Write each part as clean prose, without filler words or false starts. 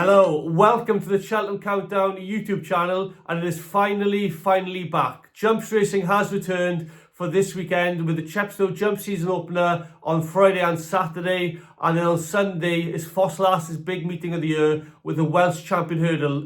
Hello, welcome to the Cheltenham Countdown YouTube channel, and it is finally back. Jumps racing has returned for this weekend with the Chepstow jump season opener on Friday and Saturday, and then on Sunday is Ffos' big meeting of the year with the Welsh Champion Hurdle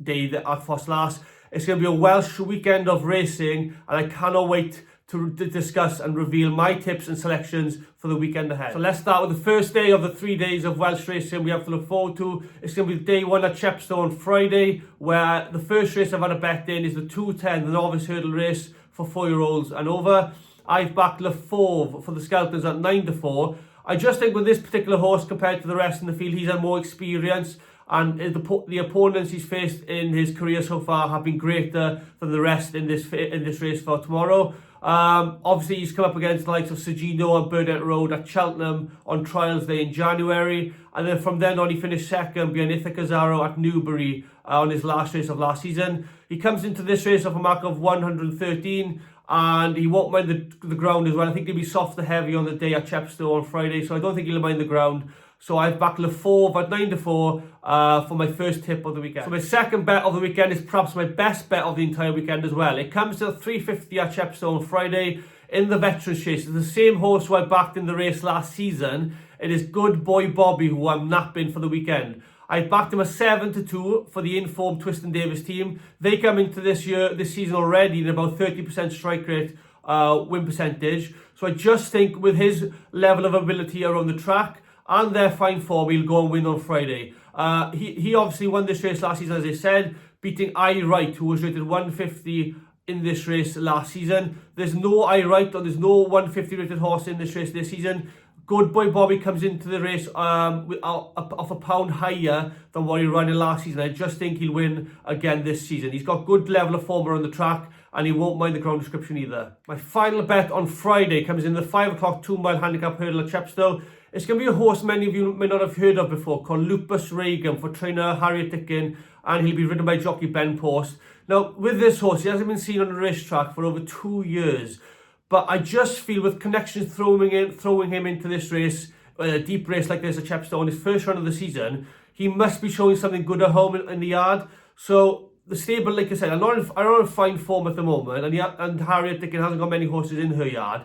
day at Ffos. It's going to be a Welsh weekend of racing, and I cannot wait to discuss and reveal my tips and selections for the weekend ahead. So let's start with the first day of the 3 days of Welsh racing we have to look forward to. It's going to be day one at Chepstow on Friday, where the first race I've had a bet in is the 2:10, the novice hurdle race for 4-year-olds and over. I've backed Ffos for the Skeletons at 9-4. I just think with this particular horse compared to the rest in the field, he's had more experience, and the opponents he's faced in his career so far have been greater than the rest in this race for tomorrow. Obviously he's come up against the likes of Sergino on Burdett Road at Cheltenham on Trials Day in January, and then from then on he finished second behind Ithaca Zaro at Newbury on his last race of last season. He comes into this race off a mark of 113, and he won't mind the ground as well. I think he'll be soft to heavy on the day at Chepstow on Friday, so I don't think he'll mind the ground. So I've backed Ffos at 9-4 for my first tip of the weekend. So my second bet of the weekend is perhaps my best bet of the entire weekend as well. It comes to 350 at Chepstow on Friday in the Veterans Chase. It's the same horse who I backed in the race last season. It is Good Boy Bobby, who I'm napping for the weekend. I backed him a 7-2 for the informed Twiston Davis team. They come into this season already in about 30% strike rate win percentage. So I just think with his level of ability around the track and their fine form, he'll go and win on Friday. He obviously won this race last season, as I said, beating I Right, who was rated 150 in this race last season. There's no I Right, or there's no 150 rated horse in this race this season. Good Boy Bobby comes into the race off a pound higher than what he ran in last season. I just think he'll win again this season. He's got good level of form around the track, and he won't mind the ground description either. My final bet on Friday comes in the 5 o'clock 2-mile handicap hurdle at Chepstow. It's going to be a horse many of you may not have heard of before, called Lupus Reagan, for trainer Harriet Dickin, and he'll be ridden by jockey Ben Post. Now, with this horse, he hasn't been seen on the racetrack for over 2 years, but I just feel with connections throwing him into this race, a deep race like this at Chepstow on his first run of the season, he must be showing something good at home in the yard. So the stable, like I said, I'm not in fine form at the moment, and Harriet Dickin hasn't got many horses in her yard.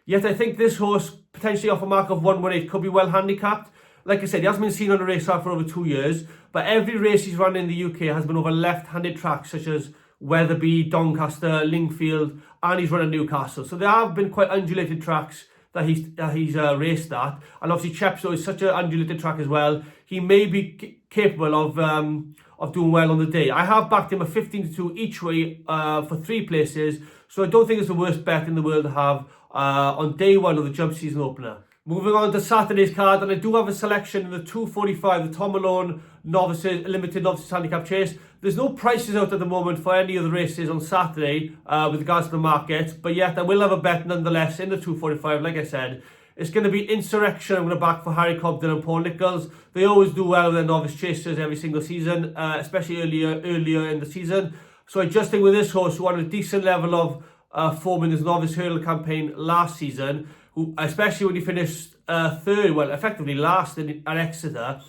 Yet I think this horse, potentially off a mark of 118, could be well handicapped. Like I said, he hasn't been seen on a racetrack for over 2 years, but every race he's run in the UK has been over left-handed tracks, such as Wetherby, Doncaster, Lingfield, and he's run at Newcastle. So there have been quite undulated tracks that he's raced at, and obviously Chepstow is such an undulated track as well. He may be capable of doing well on the day. I have backed him a 15-2 each way for 3 places, so I don't think it's the worst bet in the world to have on day one of the jump season opener. Moving on to Saturday's card, and I do have a selection in the 2:45, the Tom Malone Limited Novices Handicap Chase. There's no prices out at the moment for any of the races on Saturday with regards to the market, but yet I will have a bet nonetheless in the 2:45, like I said. It's going to be Insurrection. I'm going to back for Harry Cobden and Paul Nicholls. They always do well with their novice chasers every single season, especially earlier in the season. So I just think with this horse, who had a decent level of form in his novice hurdle campaign last season, who, especially when he finished third, well, effectively last at Exeter,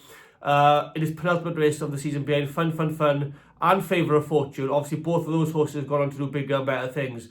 in his penultimate race of the season behind Fun and Favour of Fortune. Obviously, both of those horses have gone on to do bigger and better things.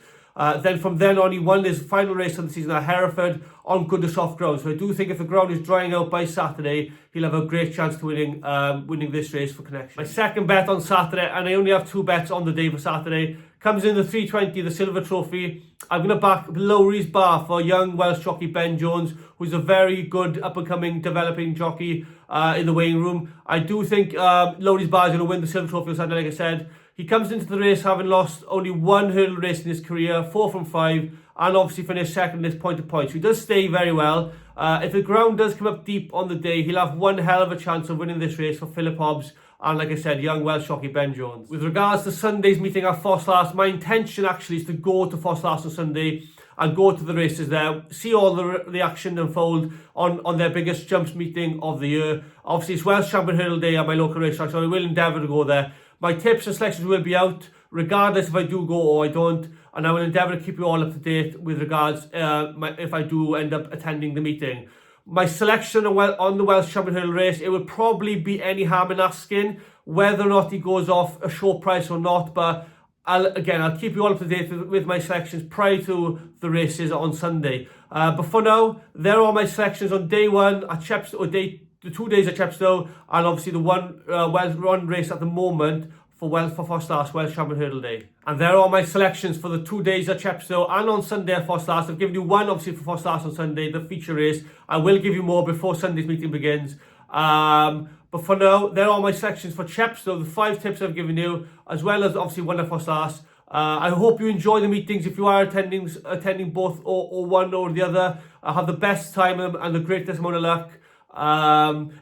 Then from then on, he won his final race of the season at Hereford on good to soft ground. So I do think if the ground is drying out by Saturday, he'll have a great chance to winning this race for Connection. My second bet on Saturday, and I only have 2 bets on the day for Saturday, comes in the 320, the Silver Trophy. I'm going to back Lowry's Bar for young Welsh jockey Ben Jones, who's a very good up-and-coming developing jockey in the weighing room. I do think Lowry's Bar is going to win the Silver Trophy on Saturday, like I said. He comes into the race having lost only 1 hurdle race in his career, 4 from 5, and obviously finished second in his point-to-point. So he does stay very well. If the ground does come up deep on the day, he'll have one hell of a chance of winning this race for Philip Hobbs and, like I said, young Welsh jockey Ben Jones. With regards to Sunday's meeting at Ffos, my intention actually is to go to Ffos on Sunday and go to the races there, see all the action unfold on their biggest jumps meeting of the year. Obviously, it's Welsh Champion Hurdle Day at my local racetrack, so I will endeavour to go there. My tips and selections will be out, regardless if I do go or I don't, and I will endeavour to keep you all up to date with regards if I do end up attending the meeting. My selection on the Welsh Champion Hurdle race, it would probably be any harm in asking whether or not he goes off a short price or not, but I'll keep you all up to date with my selections prior to the races on Sunday. But for now, there are my selections on day one at Chepstow, or the 2 days at Chepstow, and obviously the one race at the moment for Ffos Las, Welsh Champion Hurdle Day. And there are my selections for the 2 days at Chepstow and on Sunday at Ffos Las. I've given you one obviously for Ffos Las on Sunday, the feature race. I will give you more before Sunday's meeting begins. But for now, there are my selections for Chepstow, the 5 tips I've given you, as well as obviously one at Ffos Las. I hope you enjoy the meetings. If you are attending both or one or the other, have the best time and the greatest amount of luck.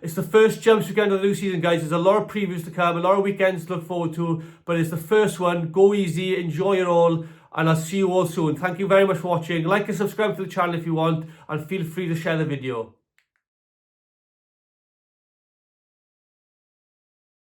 It's the first jumps weekend of the new season, guys. There's a lot of previews to come, a lot of weekends to look forward to, but it's the first one. Go easy, enjoy it all, and I'll see you all soon. Thank you very much for watching. Like and subscribe to the channel if you want, and feel free to share the video.